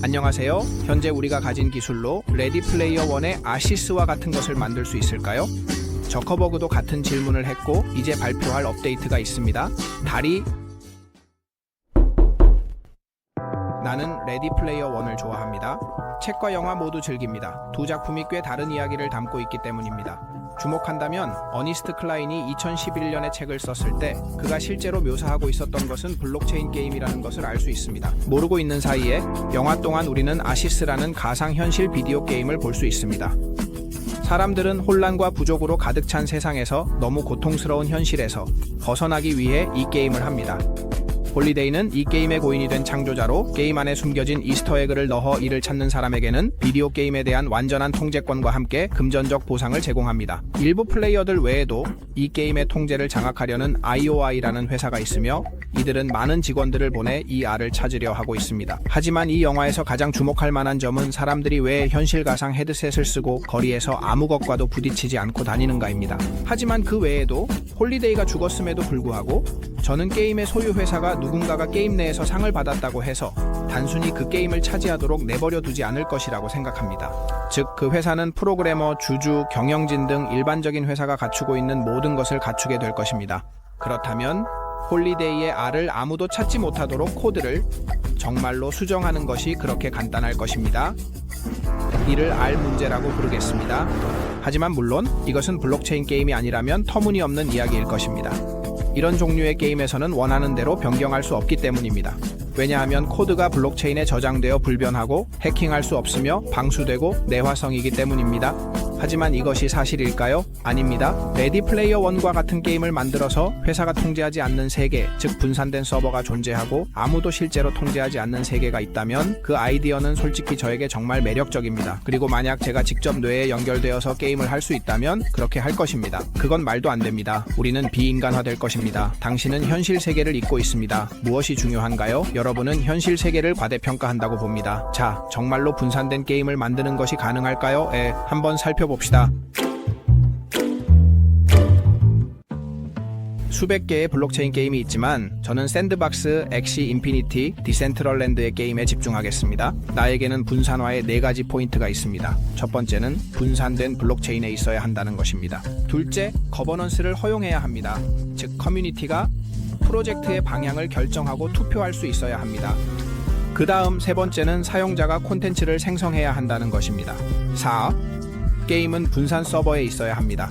안녕하세요. 현재 우리가 가진 기술로 레디 플레이어 1의 아시스와 같은 것을 만들 수 있을까요? 저커버그도 같은 질문을 했고 이제 발표할 업데이트가 있습니다. 나는 레디 플레이어 1을 좋아합니다. 책과 영화 모두 즐깁니다. 두 작품이 꽤 다른 이야기를 담고 있기 때문입니다. 주목한다면 어니스트 클라인이 2011년에 책을 썼을 때 그가 실제로 묘사하고 있었던 것은 블록체인 게임이라는 것을 알 수 있습니다. 모르고 있는 사이에 영화 동안 우리는 아시스라는 가상현실 비디오 게임을 볼 수 있습니다. 사람들은 혼란과 부족으로 가득 찬 세상에서 너무 고통스러운 현실에서 벗어나기 위해 이 게임을 합니다. 홀리데이는 이 게임의 고인이 된 창조자로 게임 안에 숨겨진 이스터에그를 넣어 이를 찾는 사람에게는 비디오 게임에 대한 완전한 통제권과 함께 금전적 보상을 제공합니다. 일부 플레이어들 외에도 이 게임의 통제를 장악하려는 IOI라는 회사가 있으며 이들은 많은 직원들을 보내 이 알을 찾으려 하고 있습니다. 하지만 이 영화에서 가장 주목할 만한 점은 사람들이 왜 현실 가상 헤드셋을 쓰고 거리에서 아무 것과도 부딪히지 않고 다니는가입니다. 하지만 그 외에도 홀리데이가 죽었음에도 불구하고 저는 게임의 소유 회사가 누군가가 게임 내에서 상을 받았다고 해서 단순히 그 게임을 차지하도록 내버려 두지 않을 것이라고 생각합니다. 즉, 그 회사는 프로그래머, 주주, 경영진 등 일반적인 회사가 갖추고 있는 모든 것을 갖추게 될 것입니다. 그렇다면 홀리데이의 알을 아무도 찾지 못하도록 코드를 정말로 수정하는 것이 그렇게 간단할 것입니다. 이를 알 문제라고 부르겠습니다. 하지만 물론 이것은 블록체인 게임이 아니라면 터무니없는 이야기일 것입니다. 이런 종류의 게임에서는 원하는 대로 변경할 수 없기 때문입니다. 왜냐하면 코드가 블록체인에 저장되어 불변하고 해킹할 수 없으며 방수되고 내화성이기 때문입니다. 하지만 이것이 사실일까요? 아닙니다. 레디 플레이어 1과 같은 게임을 만들어서 회사가 통제하지 않는 세계, 즉 분산된 서버가 존재하고 아무도 실제로 통제하지 않는 세계가 있다면 그 아이디어는 솔직히 저에게 정말 매력적입니다. 그리고 만약 제가 직접 뇌에 연결되어서 게임을 할 수 있다면 그렇게 할 것입니다. 그건 말도 안 됩니다. 우리는 비인간화될 것입니다. 당신은 현실 세계를 잊고 있습니다. 무엇이 중요한가요? 여러분은 현실 세계를 과대평가한다고 봅니다. 자, 정말로 분산된 게임을 만드는 것이 가능할까요? 한번 살펴봅시다. 수백 개의 블록체인 게임이 있지만 저는 샌드박스, 엑시 인피니티, 디센트럴랜드의 게임에 집중하겠습니다. 나에게는 분산화의 4가지 포인트가 있습니다. 첫 번째는 분산된 블록체인에 있어야 한다는 것입니다. 둘째, 거버넌스를 허용해야 합니다. 즉, 커뮤니티가 프로젝트의 방향을 결정하고 투표할 수 있어야 합니다. 그 다음 세 번째는 사용자가 콘텐츠를 생성해야 한다는 것입니다. 4. 게임은 분산 서버에 있어야 합니다.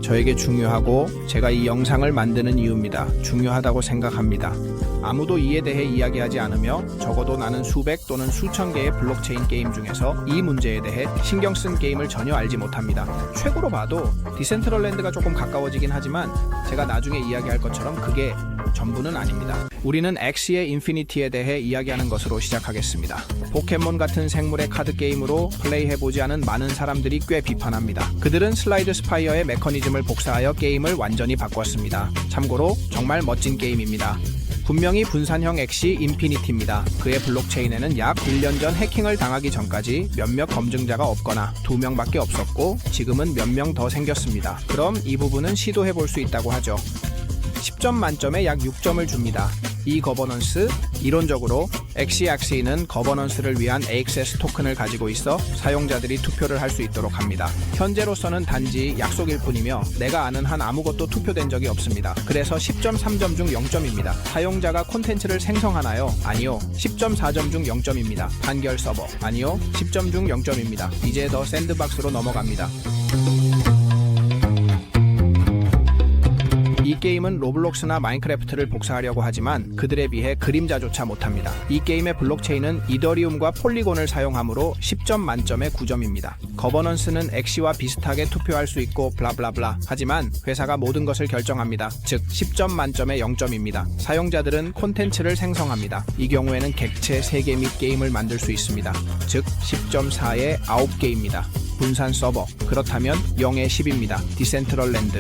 저에게 중요하고 제가 이 영상을 만드는 이유입니다. 중요하다고 생각합니다. 아무도 이에 대해 이야기하지 않으며 적어도 나는 수백 또는 수천 개의 블록체인 게임 중에서 이 문제에 대해 신경 쓴 게임을 전혀 알지 못합니다. 최고로 봐도 디센트럴랜드가 조금 가까워지긴 하지만 제가 나중에 이야기할 것처럼 그게 전부는 아닙니다. 우리는 엑시의 인피니티에 대해 이야기하는 것으로 시작하겠습니다. 포켓몬 같은 생물의 카드 게임으로 플레이해보지 않은 많은 사람들이 꽤 비판합니다. 그들은 슬라이드 스파이어의 메커니즘을 복사하여 게임을 완전히 바꿨습니다. 참고로 정말 멋진 게임입니다. 분명히 분산형 엑시 인피니티입니다. 그의 블록체인에는 약 1년 전 해킹을 당하기 전까지 몇몇 검증자가 없거나 2명밖에 없었고 지금은 몇 명 더 생겼습니다. 그럼 이 부분은 시도해볼 수 있다고 하죠. 10점 만점에 약 6점을 줍니다. 이 거버넌스, 이론적으로 엑시는 거버넌스를 위한 AXS 토큰을 가지고 있어 사용자들이 투표를 할 수 있도록 합니다. 현재로서는 단지 약속일 뿐이며 내가 아는 한 아무것도 투표된 적이 없습니다. 그래서 10.3점 중 0점입니다. 사용자가 콘텐츠를 생성하나요? 아니요. 10.4점 중 0점입니다. 단결 서버? 아니요. 10점 중 0점입니다. 이제 더 샌드박스로 넘어갑니다. 이 게임은 로블록스나 마인크래프트를 복사하려고 하지만 그들에 비해 그림자조차 못합니다. 이 게임의 블록체인은 이더리움과 폴리곤을 사용하므로 10점 만점에 9점입니다. 거버넌스는 엑시와 비슷하게 투표할 수 있고 블라블라블라 하지만 회사가 모든 것을 결정합니다. 즉 10점 만점에 0점입니다. 사용자들은 콘텐츠를 생성합니다. 이 경우에는 객체 3개 및 게임을 만들 수 있습니다. 즉 10.4에 9개입니다. 분산 서버, 그렇다면 0에 10입니다. 디센트럴랜드.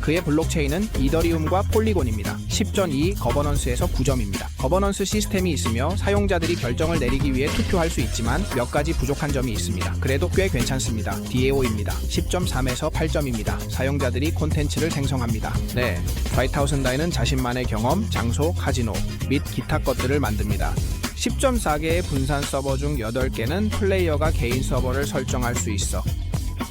그의 블록체인은 이더리움과 폴리곤입니다. 10.2 거버넌스에서 9점입니다. 거버넌스 시스템이 있으며 사용자들이 결정을 내리기 위해 투표할 수 있지만 몇 가지 부족한 점이 있습니다. 그래도 꽤 괜찮습니다. DAO입니다. 10.3에서 8점입니다. 사용자들이 콘텐츠를 생성합니다. 네, 5000다이는 자신만의 경험, 장소, 카지노 및 기타 것들을 만듭니다. 10.4개의 분산 서버 중 8개는 플레이어가 개인 서버를 설정할 수 있어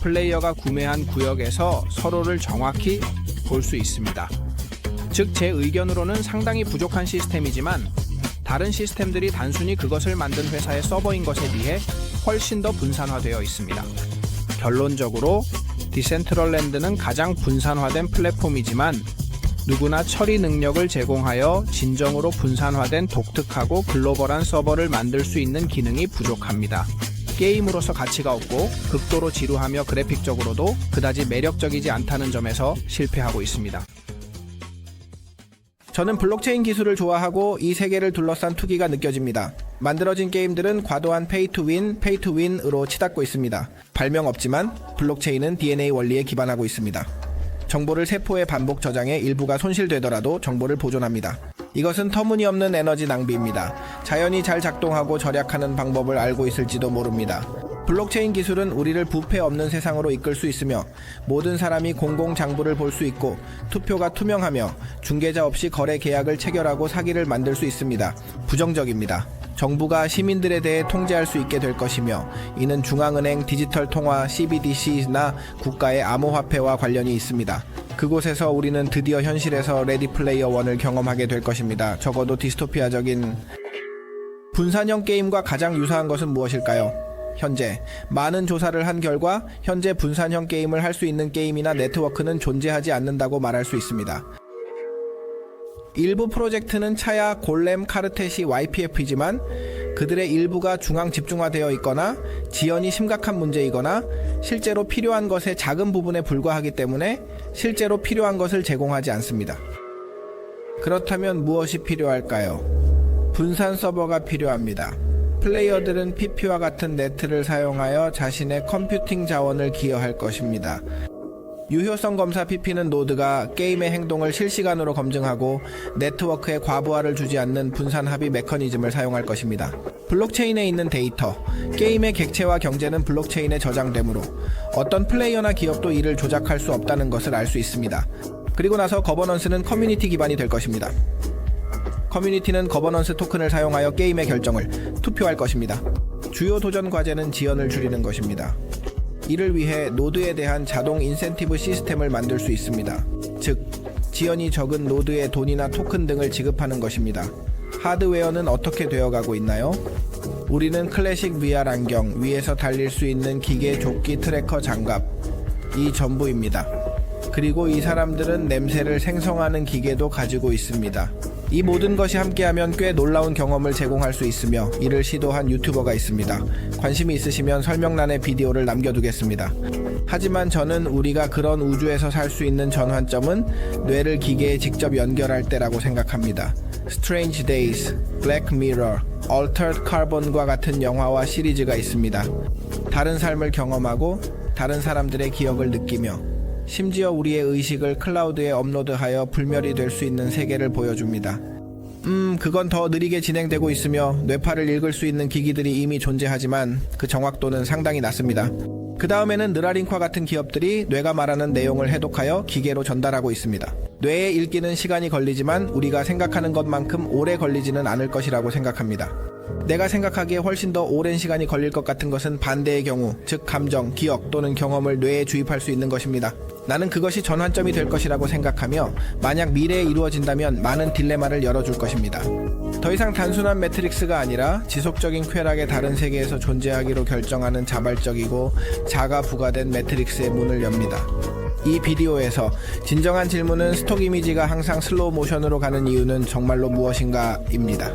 플레이어가 구매한 구역에서 서로를 정확히 볼 수 있습니다. 즉, 제 의견으로는 상당히 부족한 시스템이지만 다른 시스템들이 단순히 그것을 만든 회사의 서버인 것에 비해 훨씬 더 분산화되어 있습니다. 결론적으로 디센트럴랜드는 가장 분산화된 플랫폼이지만 누구나 처리 능력을 제공하여 진정으로 분산화된 독특하고 글로벌한 서버를 만들 수 있는 기능이 부족합니다. 게임으로서 가치가 없고 극도로 지루하며 그래픽적으로도 그다지 매력적이지 않다는 점에서 실패하고 있습니다. 저는 블록체인 기술을 좋아하고 이 세계를 둘러싼 투기가 느껴집니다. 만들어진 게임들은 과도한 페이투윈으로 치닫고 있습니다. 발명 없지만 블록체인은 DNA 원리에 기반하고 있습니다. 정보를 세포에 반복 저장해 일부가 손실되더라도 정보를 보존합니다. 이것은 터무니없는 에너지 낭비입니다. 자연이 잘 작동하고 절약하는 방법을 알고 있을지도 모릅니다. 블록체인 기술은 우리를 부패 없는 세상으로 이끌 수 있으며 모든 사람이 공공장부를 볼 수 있고 투표가 투명하며 중개자 없이 거래 계약을 체결하고 사기를 만들 수 있습니다. 부정적입니다. 정부가 시민들에 대해 통제할 수 있게 될 것이며 이는 중앙은행, 디지털 통화, CBDC나 국가의 암호화폐와 관련이 있습니다. 그곳에서 우리는 드디어 현실에서 레디 플레이어 1을 경험하게 될 것입니다. 적어도 디스토피아적인 분산형 게임과 가장 유사한 것은 무엇일까요? 현재 많은 조사를 한 결과 현재 분산형 게임을 할 수 있는 게임이나 네트워크는 존재하지 않는다고 말할 수 있습니다. 일부 프로젝트는 차야, 골렘, 카르텟이 YPF이지만 그들의 일부가 중앙 집중화되어 있거나 지연이 심각한 문제이거나 실제로 필요한 것의 작은 부분에 불과하기 때문에 실제로 필요한 것을 제공하지 않습니다. 그렇다면 무엇이 필요할까요? 분산 서버가 필요합니다. 플레이어들은 PP와 같은 네트를 사용하여 자신의 컴퓨팅 자원을 기여할 것입니다. 유효성 검사 PP는 노드가 게임의 행동을 실시간으로 검증하고 네트워크에 과부하를 주지 않는 분산 합의 메커니즘을 사용할 것입니다. 블록체인에 있는 데이터, 게임의 객체와 경제는 블록체인에 저장되므로 어떤 플레이어나 기업도 이를 조작할 수 없다는 것을 알 수 있습니다. 그리고 나서 거버넌스는 커뮤니티 기반이 될 것입니다. 커뮤니티는 거버넌스 토큰을 사용하여 게임의 결정을 투표할 것입니다. 주요 도전 과제는 지연을 줄이는 것입니다. 이를 위해 노드에 대한 자동 인센티브 시스템을 만들 수 있습니다. 즉, 지연이 적은 노드에 돈이나 토큰 등을 지급하는 것입니다. 하드웨어는 어떻게 되어가고 있나요? 우리는 클래식 VR 안경, 위에서 달릴 수 있는 기계 조끼 트래커 장갑, 이 전부입니다. 그리고 이 사람들은 냄새를 생성하는 기계도 가지고 있습니다. 이 모든 것이 함께하면 꽤 놀라운 경험을 제공할 수 있으며 이를 시도한 유튜버가 있습니다. 관심이 있으시면 설명란에 비디오를 남겨두겠습니다. 하지만 저는 우리가 그런 우주에서 살 수 있는 전환점은 뇌를 기계에 직접 연결할 때라고 생각합니다. Strange Days, Black Mirror, Altered Carbon과 같은 영화와 시리즈가 있습니다. 다른 삶을 경험하고 다른 사람들의 기억을 느끼며 심지어 우리의 의식을 클라우드에 업로드하여 불멸이 될 수 있는 세계를 보여줍니다. 그건 더 느리게 진행되고 있으며 뇌파를 읽을 수 있는 기기들이 이미 존재하지만 그 정확도는 상당히 낮습니다. 그 다음에는 느라링과 같은 기업들이 뇌가 말하는 내용을 해독하여 기계로 전달하고 있습니다. 뇌에 읽기는 시간이 걸리지만 우리가 생각하는 것만큼 오래 걸리지는 않을 것이라고 생각합니다. 내가 생각하기에 훨씬 더 오랜 시간이 걸릴 것 같은 것은 반대의 경우, 즉 감정, 기억 또는 경험을 뇌에 주입할 수 있는 것입니다. 나는 그것이 전환점이 될 것이라고 생각하며 만약 미래에 이루어진다면 많은 딜레마를 열어줄 것입니다. 더 이상 단순한 매트릭스가 아니라 지속적인 쾌락의 다른 세계에서 존재하기로 결정하는 자발적이고 자가 부과된 매트릭스의 문을 엽니다. 이 비디오에서 진정한 질문은 스톡 이미지가 항상 슬로우 모션으로 가는 이유는 정말로 무엇인가 입니다.